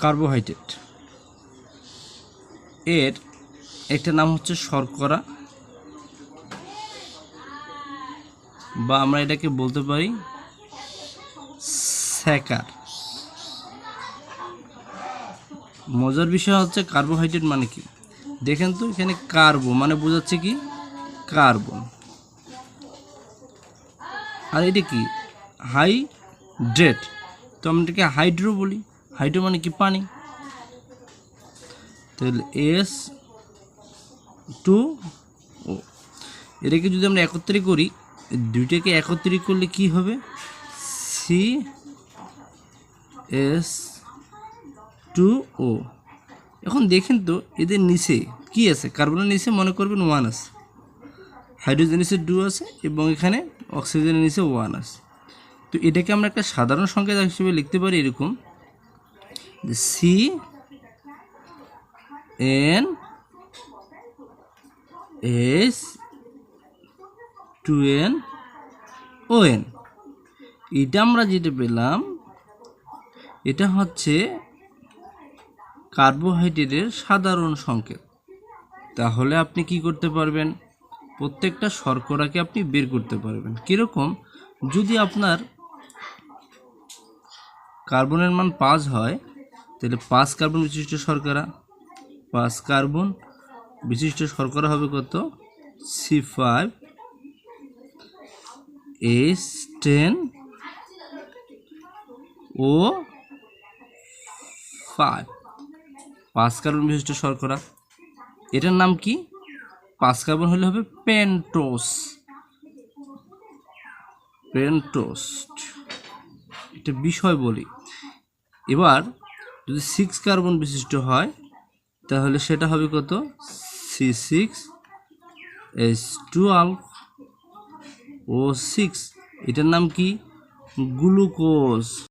Carbohydrate, এর একটা নাম হচ্ছে শর্করা, বা আমরা এটাকে বলতে পারি স্যাকার। মজার বিষয় হচ্ছে কার্বোহাইড্রেট মানে কি, দেখেন তো এখানে কার্বো মানে বোঝাচ্ছে কি কার্বন, আর এটা কি হাইড্রেট, তো আমরা এটাকে হাইড্রো বলি। হাইড্রো মানে কি পানি, তাহলে H2O। এটাকে যদি আমরা একত্রিত করি, দুইটাকে একত্রিত করলে কি হবে, CH2O। এখন দেখেন তো এদের নিচে কি আছে, কার্বনের নিচে মনে করবেন 1 আছে, হাইড্রোজেনের নিচে 2 আছে, এবং এখানে অক্সিজেনের নিচে 1 আছে। তো এটাকে আমরা একটা সাধারণ সংখ্যা হিসেবে লিখতে পারি এরকম, CnH2nOn। এটা আমরা যেটা পেলাম এটা হচ্ছে কার্বোহাইড্রেটের সাধারণ সংকেত। তাহলে আপনি কি করতে পারবেন, প্রত্যেকটা শর্করাকে আপনি বের করতে পারবেন। কীরকম, যদি আপনার কার্বনের মান 5 হয়, তাহলে 5 কার্বন বিশিষ্ট শর্করা, 5 কার্বন বিশিষ্ট শর্করা হবে কত, C5H10O5, 5 কার্বন বিশিষ্ট শর্করা। এটার নাম কি, 5 কার্বন হলে হবে পেন্টোজ, এটা বিষয় বলি। এবার যদি 6 কার্বন বিশিষ্ট হয় তাহলে সেটা হবে কত, C6H12O6, এটার নাম কি গ্লুকোজ।